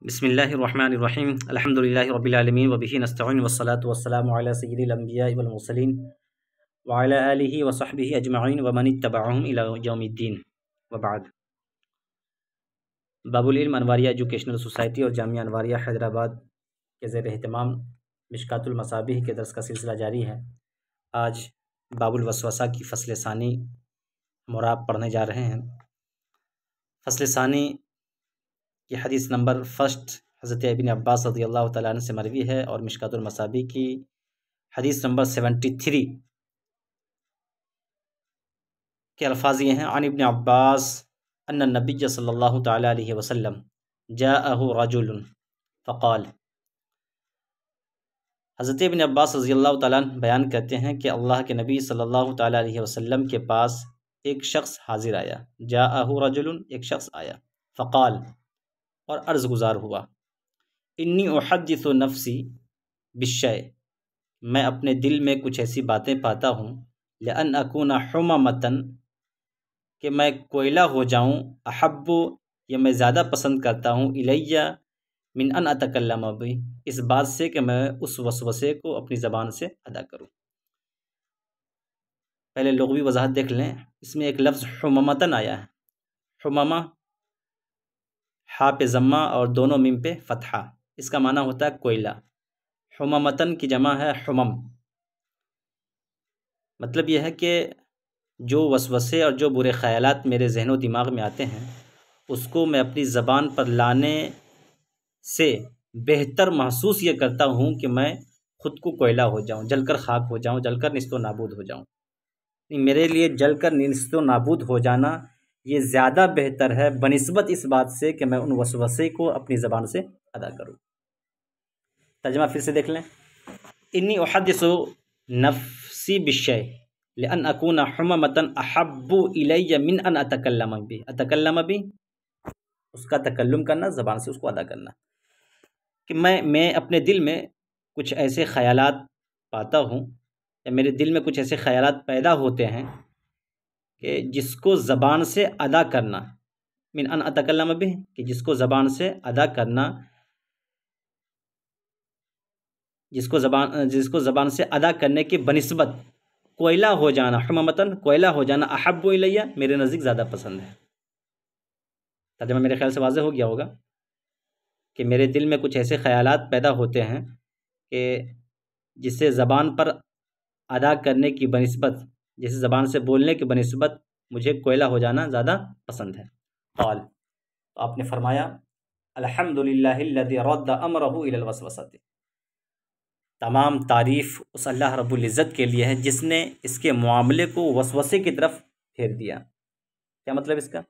بسم اللہ الرحمن الرحیم الحمد للہ رب العالمین وبہ نستعین والصلاة والسلام علی سید الانبیاء والمرسلین وعلی آلہ وصحبہ اجمعین ومن اتبعہم الی یوم الدین وبعد۔ باب العلم انواریہ ایجوکیشنل سوسائٹی اور جامعہ انواریہ حیدرآباد کے زیر اہتمام مشکوٰۃ المصابیح کے درس کا سلسلہ جاری ہے۔ آج باب الوسوسہ کی فصل ثانی مراب پڑھنے جا رہے ہیں۔ فصل ثانی کی حدیث نمبر فرسٹ حضرت ابن عباس رضی اللہ تعالیٰ عنہ سے مروی ہے اور مشکوٰۃ المصابیح کی حدیث نمبر 73 کے الفاظ یہ ہیں: عن ابن عباس ان النبی صلی اللہ تعالیٰ علیہ وسلم جاءہ رجل فقال۔ حضرت ابن عباس رضی اللہ تعالیٰ عنہ بیان کرتے ہیں کہ اللہ کے نبی صلی اللہ تعالیٰ علیہ وسلم کے پاس ایک شخص حاضر آیا۔ جاءہ رجل، ایک شخص آیا، فقال، اور عرض گزار ہوا، انی احدث نفسی بالشیء، میں اپنے دل میں کچھ ایسی باتیں پاتا ہوں، لأن اکون حمامۃ، کہ میں کوئلہ ہو جاؤں، احب، یہ میں زیادہ پسند کرتا ہوں، الیہ من ان اتکلم بہ، اس بات سے کہ میں اس وسوسے کو اپنی زبان سے ادا کروں۔ پہلے لغوی وضاحت دیکھ لیں۔ اس میں ایک لفظ حمامۃ آیا ہے۔ حمامہ ہا پہ ضمہ اور دونوں میم پہ فتحہ، اس کا معنی ہوتا ہے کوئلہ۔ حمامتن کی جمع ہے حمم۔ مطلب یہ ہے کہ جو وسوسے اور جو برے خیالات میرے ذہن و دماغ میں آتے ہیں، اس کو میں اپنی زبان پر لانے سے بہتر محسوس یہ کرتا ہوں کہ میں خود کو کوئلہ ہو جاؤں، جل کر خاک ہو جاؤں، جل کر نیست و نابود ہو جاؤں۔ میرے لیے جل کر نیست و نابود ہو جانا یہ زیادہ بہتر ہے بنسبت اس بات سے کہ میں ان وسوسے کو اپنی زبان سے ادا کروں۔ ترجمہ پھر سے دیکھ لیں۔ انی احدث نفسی بالشیء لأن اکون حمامۃ احب الی من ان اتکلم بہ۔ اتکلم بہ، اس کا تکلم کرنا، زبان سے اس کو ادا کرنا۔ کہ میں اپنے دل میں کچھ ایسے خیالات پاتا ہوں، یا میرے دل میں کچھ ایسے خیالات پیدا ہوتے ہیں کہ جس کو زبان سے ادا کرنا، من ان اتکلم بہ، کہ جس کو زبان سے ادا کرنا، جس کو زبان سے ادا کرنے کے بنسبت کوئلہ ہو جانا، حمامتن، کوئلہ ہو جانا، احب الیہ، میرے نزدیک زیادہ پسند ہے۔ ترجمہ میرے خیال سے واضح ہو گیا ہوگا کہ میرے دل میں کچھ ایسے خیالات پیدا ہوتے ہیں کہ جسے زبان پر ادا کرنے کی بنسبت، جسے زبان سے بولنے کی بنسبت مجھے کوئلہ ہو جانا زیادہ پسند ہے۔ قال، تو آپ نے فرمایا، الحمدللہ الذی رد امرہ الی الوسوسہ، تمام تعریف اس اللہ رب العزت کے لیے ہے جس نے اس کے معاملے کو وسوسے کی طرف پھیر دیا۔ کیا مطلب اس کا؟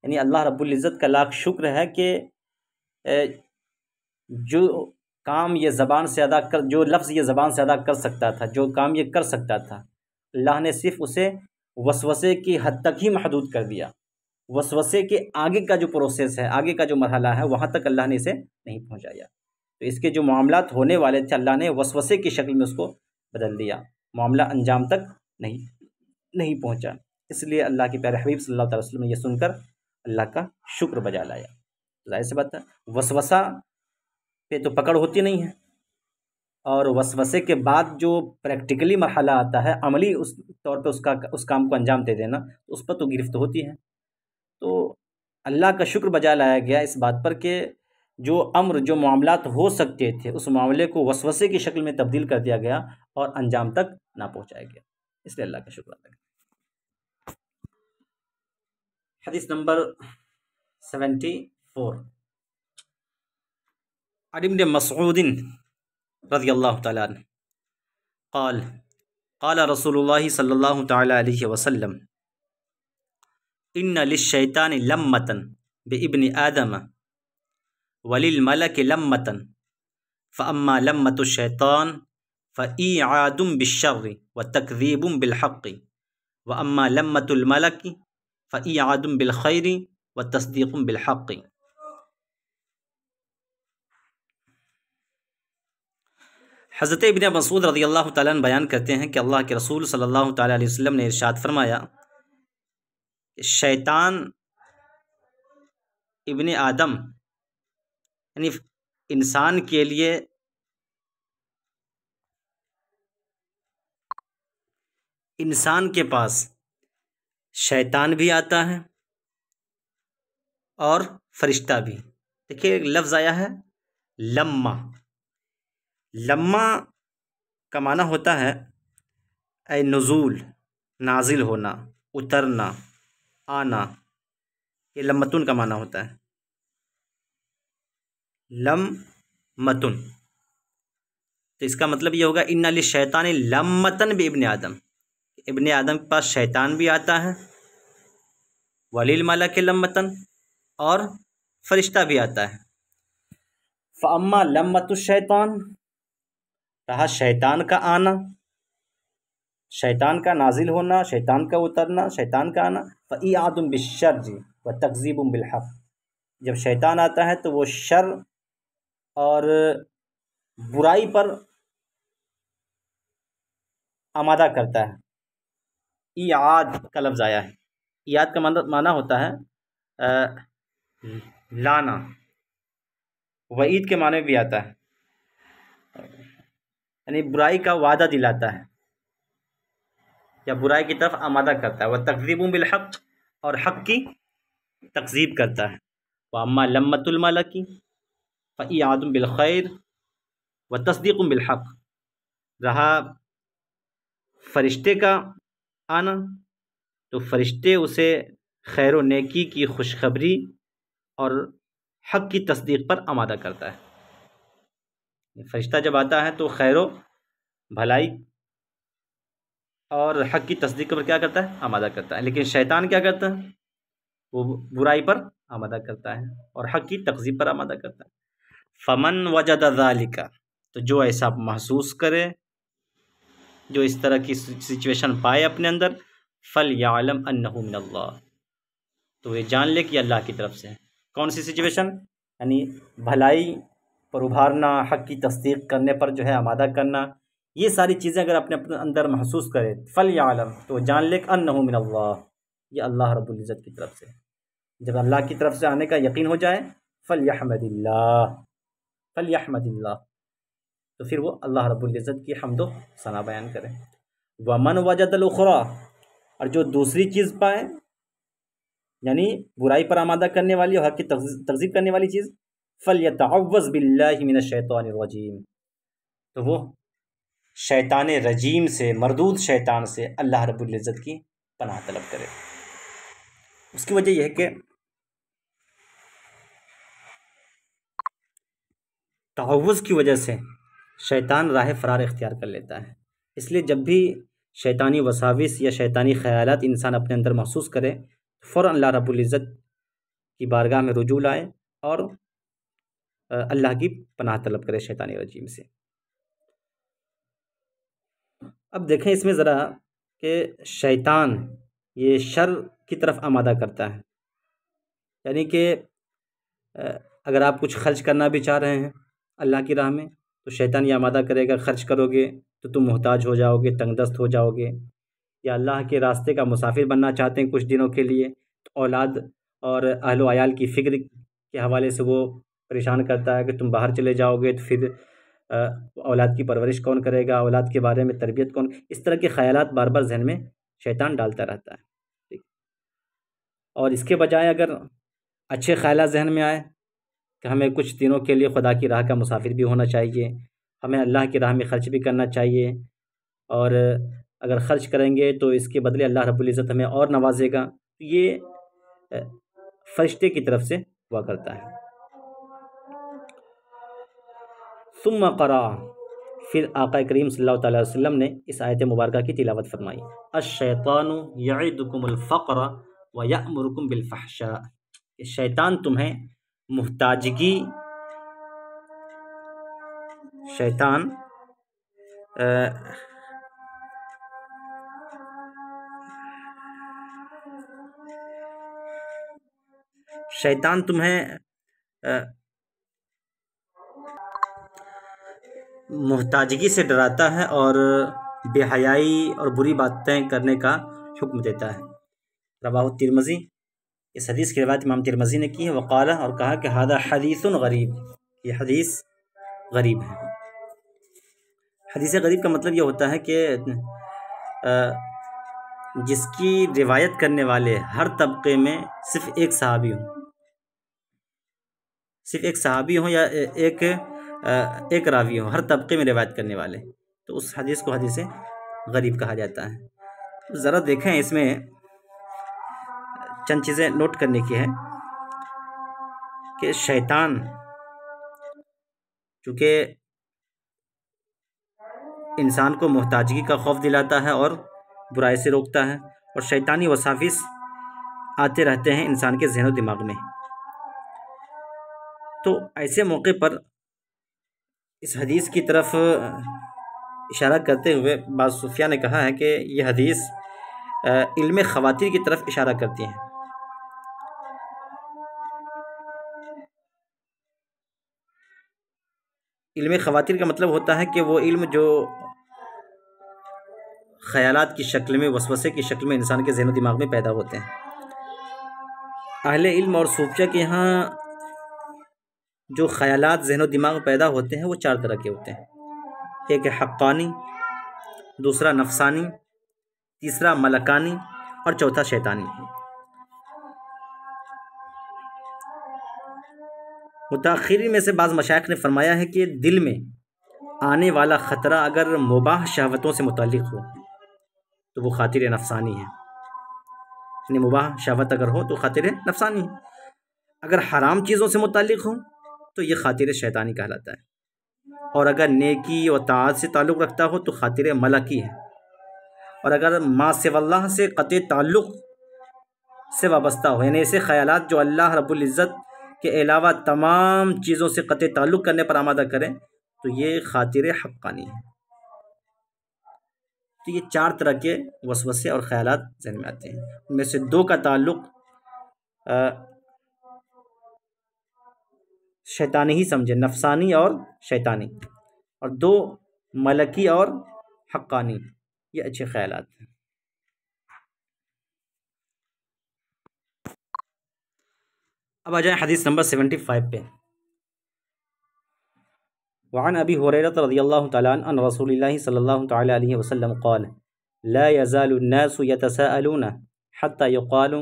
یعنی اللہ رب العزت کا لاکھ شکر ہے کہ جو کام یہ زبان سے ادا کر، جو لفظ یہ زبان سے ادا کر سکتا تھا، جو کام یہ کر سکتا تھا، اللہ نے صرف اسے وسوسے کی حد تک ہی محدود کر دیا۔ وسوسے کے آگے کا جو پروسیس ہے، آگے کا جو مرحلہ ہے، وہاں تک اللہ نے اسے نہیں پہنچایا۔ تو اس کے جو معاملات ہونے والے تھے، اللہ نے وسوسے کی شکل میں اس کو بدل دیا، معاملہ انجام تک نہیں پہنچا۔ اس لیے اللہ کے پیارے حبیب صلی اللہ علیہ وسلم نے یہ سن کر اللہ کا شکر بجا لایا۔ ظاہر سی بات ہے، وسوسہ پہ تو پکڑ ہوتی نہیں ہے، اور وسوسے کے بعد جو پریکٹیکلی مرحلہ آتا ہے، عملی اس طور پہ اس کام کو انجام دے دینا، اس پر تو گرفت ہوتی ہے۔ تو اللہ کا شکر بجا لایا گیا اس بات پر کہ جو امر، جو معاملات ہو سکتے تھے، اس معاملے کو وسوسے کی شکل میں تبدیل کر دیا گیا اور انجام تک نہ پہنچایا گیا۔ اس لیے اللہ کا شکر ادا کریں۔ حدیث نمبر 74، عن ابن مسعود رضی اللہ تعالیٰ عنہ قال، قال رسول اللہ صلی اللہ تعالیٰ علیہ وسلم، ان للشیطان لمۃ بابن آدم وللملک لمۃ، فاما لمۃ الشیطان فایعاد بالشر وتکذیب بالحق، واما لمۃ الملک فایعاد بالخیر وتصدیق بالحق۔ حضرت ابن مسعود رضی اللہ تعالیٰ عنہ بیان کرتے ہیں کہ اللہ کے رسول صلی اللہ تعالیٰ علیہ وسلم نے ارشاد فرمایا، شیطان ابن آدم یعنی انسان کے لیے انسان کے پاس شیطان بھی آتا ہے اور فرشتہ بھی. دیکھیے ایک لفظ آیا ہے لما. لما کا معنی ہوتا ہے اے نزول، نازل ہونا، اترنا، آنا. یہ لمتن کا معنی ہوتا ہے، لمتن. تو اس کا مطلب یہ ہوگا ان للشیطان لمتن بابن آدم، ابن آدم کے پاس شیطان بھی آتا ہے، وللملک لمتن، اور فرشتہ بھی آتا ہے. فاما لمت الشیطان، رہا شیطان کا آنا، شیطان کا نازل ہونا، شیطان کا اترنا، شیطان کا آنا. فإعاد بالشر وتکذیب بالحق، جب شیطان آتا ہے تو وہ شر اور برائی پر آمادہ کرتا ہے. ایعاد کا لفظ آیا ہے. ایعاد کا معنی ہوتا ہے لانا. وعید کے معنی بھی آتا ہے، یعنی برائی کا وعدہ دلاتا ہے یا برائی کی طرف آمادہ کرتا ہے. وتکذیب بالحق، اور حق کی تکذیب کرتا ہے. واما لمت الملک فإعاد بالخیر وتصدیق بالحق، رہا فرشتے کا آنا تو فرشتے اسے خیر و نیکی کی خوشخبری اور حق کی تصدیق پر آمادہ کرتا ہے. فرشتہ جب آتا ہے تو خیر و بھلائی اور حق کی تصدیق پر کیا کرتا ہے؟ آمادہ کرتا ہے. لیکن شیطان کیا کرتا ہے؟ وہ برائی پر آمادہ کرتا ہے اور حق کی تکذیب پر آمادہ کرتا ہے. فمن وجد ذالک، تو جو ایسا محسوس کرے، جو اس طرح کی سچویشن پائے اپنے اندر، فلیعلم انہ من اللہ، تو یہ جان لے کہ اللہ کی طرف سے ہے. کون سی سچویشن؟ یعنی بھلائی پر ابھارنا، حق کی تصدیق کرنے پر جو ہے آمادہ کرنا. یہ ساری چیزیں اگر اپنے اندر محسوس کرے، فلیعلم، تو جان لے کہ انہ من اللہ، یہ اللہ رب العزت کی طرف سے. جب اللہ کی طرف سے آنے کا یقین ہو جائے، فلیحمد اللہ، فلیحمد اللہ، تو پھر وہ اللہ رب العزت کی حمد و ثنا بیان کرے. ومن وجد الاخری، اور جو دوسری چیز پائے، یعنی برائی پر آمادہ کرنے والی اور حق کی تکذیب کرنے والی چیز، فلیتعوذ باللہ من الشیطان الرجیم، تو وہ شیطان رجیم سے، مردود شیطان سے اللہ رب العزت کی پناہ طلب کرے. اس کی وجہ یہ ہے کہ تعوذ کی وجہ سے شیطان راہ فرار اختیار کر لیتا ہے. اس لیے جب بھی شیطانی وساوس یا شیطانی خیالات انسان اپنے اندر محسوس کرے، فوراً اللہ رب العزت کی بارگاہ میں رجوع لائے اور اللہ کی پناہ طلب کرے شیطانی رجیم سے. اب دیکھیں اس میں ذرا کہ شیطان یہ شر کی طرف آمادہ کرتا ہے. یعنی کہ اگر آپ کچھ خرچ کرنا بھی چاہ رہے ہیں اللہ کی راہ میں، تو شیطان یہ آمادہ کرے گا خرچ کرو گے تو تم محتاج ہو جاؤ گے، تنگ دست ہو جاؤ گے. یا اللہ کے راستے کا مسافر بننا چاہتے ہیں کچھ دنوں کے لیے، تو اولاد اور اہل و عیال کی فکر کے حوالے سے وہ پریشان کرتا ہے کہ تم باہر چلے جاؤ گے تو پھر اولاد کی پرورش کون کرے گا، اولاد کے بارے میں تربیت کون. اس طرح کے خیالات بار بار ذہن میں شیطان ڈالتا رہتا ہے. اور اس کے بجائے اگر اچھے خیالات ذہن میں آئے کہ ہمیں کچھ دنوں کے لیے خدا کی راہ کا مسافر بھی ہونا چاہیے، ہمیں اللہ کی راہ میں خرچ بھی کرنا چاہیے، اور اگر خرچ کریں گے تو اس کے بدلے اللہ رب العزت ہمیں اور نوازے گا، یہ فرشتے کی طرف سے ہوا کرتا ہے. ثم قرأ، پھر آقا کریم صلی اللہ تعالیٰ علیہ وسلم نے اس آیت مبارکہ کی تلاوت فرمائی. الشیطان یعدکم الفقر ویأمرکم بالفحشاء، شیطان تمہیں محتاجگی، شیطان تمہیں محتاجگی سے ڈراتا ہے اور بے حیائی اور بری باتیں کرنے کا حکم دیتا ہے. رواہ الترمذی، اس حدیث کی روایت امام ترمذی نے کی ہے. وقال، اور کہا کہ ھذا حدیث غریب، یہ حدیث غریب ہے۔ حدیث غریب کا مطلب یہ ہوتا ہے کہ جس کی روایت کرنے والے ہر طبقے میں صرف ایک صحابی ہوں، صرف ایک صحابی ہوں یا ایک راوی ہوں ہر طبقے میں روایت کرنے والے، تو اس حدیث کو حدیث غریب کہا جاتا ہے۔ ذرا دیکھیں اس میں چند چیزیں نوٹ کرنے کی ہے کہ شیطان چونکہ انسان کو محتاجگی کا خوف دلاتا ہے اور برائی سے روکتا ہے، اور شیطانی وساوس آتے رہتے ہیں انسان کے ذہن و دماغ میں، تو ایسے موقع پر اس حدیث کی طرف اشارہ کرتے ہوئے بعض صوفیاء نے کہا ہے کہ یہ حدیث علم خواتین کی طرف اشارہ کرتی ہیں۔ علم خواتین کا مطلب ہوتا ہے کہ وہ علم جو خیالات کی شکل میں، وسوسے کی شکل میں انسان کے ذہن و دماغ میں پیدا ہوتے ہیں۔ اہل علم اور صوفیاء کے یہاں جو خیالات ذہن و دماغ میں پیدا ہوتے ہیں وہ 4 طرح کے ہوتے ہیں۔ ایک ہے حقانی، دوسرا نفسانی، تیسرا ملکانی اور چوتھا شیطانی۔ متاخرین میں سے بعض مشائخ نے فرمایا ہے کہ دل میں آنے والا خطرہ اگر مباح شہوتوں سے متعلق ہو تو وہ خاطر نفسانی ہے، یعنی مباح شہوت اگر ہو تو خاطر نفسانی ہے، اگر حرام چیزوں سے متعلق ہو تو یہ خاطر شیطانی کہلاتا ہے، اور اگر نیکی و طاعت سے تعلق رکھتا ہو تو خاطر ملکی ہے، اور اگر ما سوی اللہ سے قطع تعلق سے وابستہ ہو، یعنی ایسے خیالات جو اللہ رب العزت کے علاوہ تمام چیزوں سے قطع تعلق کرنے پر آمادہ کریں، تو یہ خاطر حقانی ہے۔ تو یہ 4 طرح کے وسوسے اور خیالات ذہن میں آتے ہیں، ان میں سے 2 کا تعلق شیطانی ہی سمجھے، نفسانی اور شیطانی، اور 2 ملکی اور حقانی، یہ اچھے خیالات ہیں۔ اب آ جائیں حدیث نمبر 75 پہ۔ وعن ابی ہریرہ رضی اللہ تعالی عنہ عن رسول اللہ صلی اللہ تعالی علیہ وسلم قال لا يزال الناس يتساءلون حتى يقال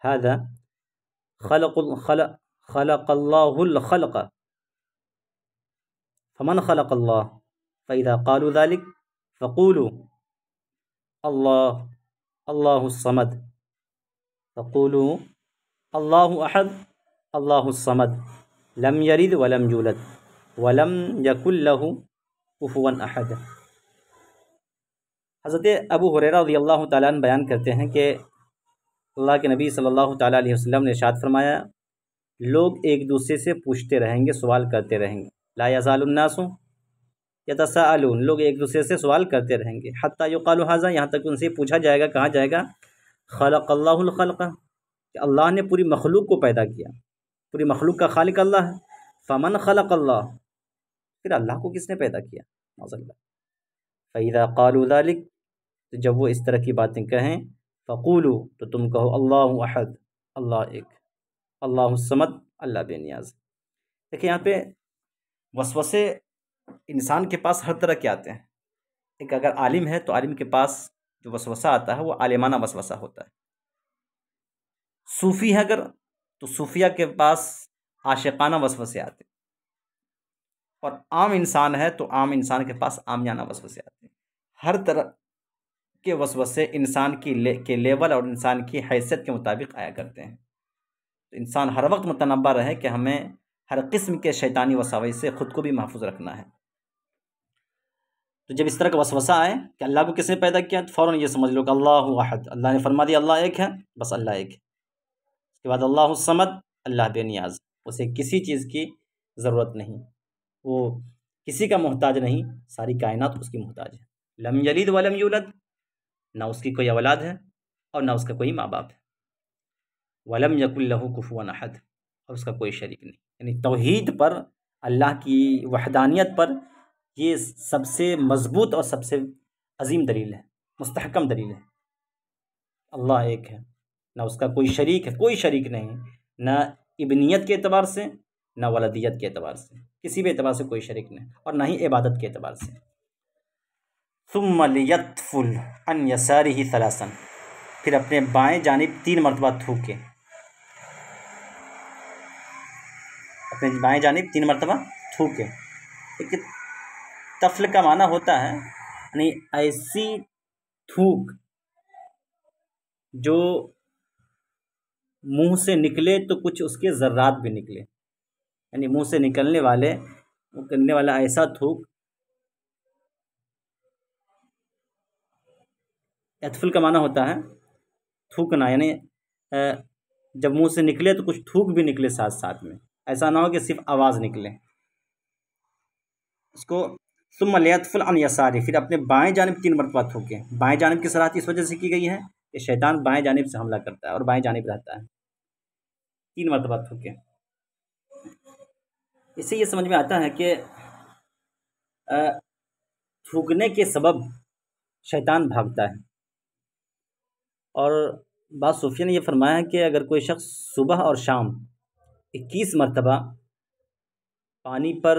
هذا خلق الله الخلق فمن خلق الله فإذا قالوا ذلك فقولوا الله الصمد فقولوا الله أحد الله الصمد لم يلد ولم يولد ولم يكن له كفوا أحد۔ حضرت ابو ہریرہ رضی اللہ تعالیٰ عنہ بیان کرتے ہیں کہ اللہ کے نبی صلی اللہ تعالیٰ علیہ وسلم نے ارشاد فرمایا، لوگ ایک دوسرے سے پوچھتے رہیں گے، سوال کرتے رہیں گے، لا یزال الناس یتساءلون، لوگ ایک دوسرے سے سوال کرتے رہیں گے، حتی یقال ھذا، یہاں تک ان سے پوچھا جائے گا، کہا جائے گا خلق اللہ الخلق، کہ اللہ نے پوری مخلوق کو پیدا کیا، پوری مخلوق کا خالق اللہ ہے، فمن خلق اللہ، پھر اللہ کو کس نے پیدا کیا، معاذ اللہ، فَإِذَا قَالُوا ذَلِكَ، تو جب وہ اس طرح کی باتیں کہیں، فَقُولُوا، تو تم کہو اللہ احد، اللہ ایک، اللہ الصمد، اللہ بے نیاز۔ دیکھیں یہاں پہ وسوسے انسان کے پاس ہر طرح کے آتے ہیں، ایک اگر عالم ہے تو عالم کے پاس جو وسوسہ آتا ہے وہ عالمانہ وسوسہ ہوتا ہے، صوفی ہے اگر تو صوفیہ کے پاس عاشقانہ وسوسے آتے ہیں، اور عام انسان ہے تو عام انسان کے پاس عامیانہ وسوسے آتے ہیں۔ ہر طرح کے وسوسے انسان کے لیول اور انسان کی حیثیت کے مطابق آیا کرتے ہیں، تو انسان ہر وقت متنبہ رہے کہ ہمیں ہر قسم کے شیطانی وساوس سے خود کو بھی محفوظ رکھنا ہے۔ تو جب اس طرح کا وسوسہ آئے کہ اللہ کو کس نے پیدا کیا، تو فوراً یہ سمجھ لو کہ اللہ احد، اللہ نے فرما دیا اللہ ایک ہے، بس اللہ ایک ہے۔ اس کے بعد اللہ الصمد، اللہ بے نیاز، اسے کسی چیز کی ضرورت نہیں، وہ کسی کا محتاج نہیں، ساری کائنات اس کی محتاج ہے۔ لم یلد ولم یولد، نہ اس کی کوئی اولاد ہے اور نہ اس کا کوئی ماں باپ ہے۔ ولم یکن لہ کفوا احد، اور اس کا کوئی شریک نہیں، یعنی توحید پر، اللہ کی وحدانیت پر یہ سب سے مضبوط اور سب سے عظیم دلیل ہے، مستحکم دلیل ہے۔ اللہ ایک ہے، نہ اس کا کوئی شریک ہے، کوئی شریک نہیں، نہ ابنیت کے اعتبار سے، نہ ولدیت کے اعتبار سے، کسی بھی اعتبار سے کوئی شریک نہیں، اور نہ ہی عبادت کے اعتبار سے۔ ثم لیطفل عن یسارہ ثلاثا، پھر اپنے بائیں جانب 3 مرتبہ تھوکے، اپنے بائیں جانب 3 مرتبہ تھوکے۔ ایک تفل کا معنی ہوتا ہے یعنی ایسی تھوک جو منہ سے نکلے تو کچھ اس کے ذرات بھی نکلے، یعنی منہ سے نکلنے والا ایسا تھوک۔ یطفل کا معنی ہوتا ہے تھوکنا، یعنی جب منہ سے نکلے تو کچھ تھوک بھی نکلے ساتھ ساتھ میں، ایسا نہ ہو کہ صرف آواز نکلے۔ اس کو ثم لیطفل عن یسارہ، پھر اپنے بائیں جانب 3 مرتبہ تھوکے۔ بائیں جانب کی صراحت اس وجہ سے کی گئی ہے کہ شیطان بائیں جانب سے حملہ کرتا ہے اور بائیں جانب رہتا ہے۔ 3 مرتبہ تھوکے۔ اس سے یہ سمجھ میں آتا ہے کہ تھوکنے کے سبب شیطان بھاگتا ہے، اور بعض صوفیہ نے یہ فرمایا ہے کہ اگر کوئی شخص صبح اور شام 21 مرتبہ پانی پر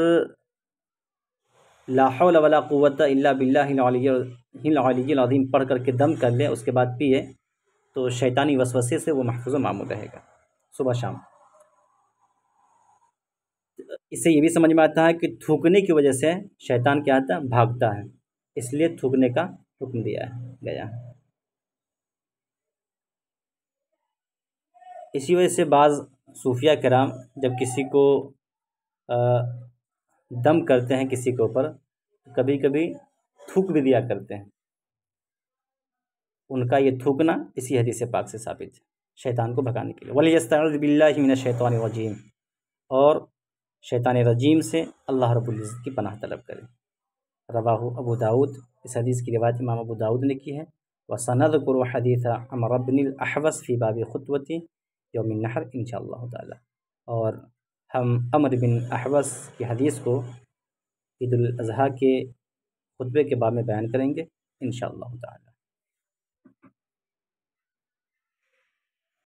لا حول ولا قوت الا باللہ العلی العظیم پڑھ کر کے دم کر لے، اس کے بعد پیے، تو شیطانی وسوسے سے وہ محفوظ و معمول رہے گا صبح شام۔ اس سے یہ بھی سمجھ میں آتا ہے کہ تھوکنے کی وجہ سے شیطان کیا آتا ہے، بھاگتا ہے، اس لیے تھوکنے کا حکم دیا گیا ہے۔ اسی وجہ سے بعض صوفیہ کرام جب کسی کو دم کرتے ہیں کسی کے اوپر، کبھی کبھی تھوک بھی دیا کرتے ہیں۔ ان کا یہ تھوکنا اسی حدیث پاک سے ثابت ہے، شیطان کو بھگانے کے لیے۔ وَلْيَسْتَعِذْ بِاللَّهِ مِنَ الشَّيْطَانِ الرَّجِيمِ، اور شیطان رجیم سے اللہ رب العزت کی پناہ طلب کرے۔ رواہ ابو داؤد، اس حدیث کی روایت امام ابو داؤد نے کی ہے۔ وَسَنَذْكُرُ حَدِيثَ عَمْرُ بْنِ الْأَحْوَصِ فِي بَابِ خُطْبَةِ یوم النحر انشاءاللہ تعالی، اور ہم عمرو بن احوص کی حدیث کو عید الاضحیٰ کے خطبے کے باب میں بیان کریں گے انشاءاللہ تعالی۔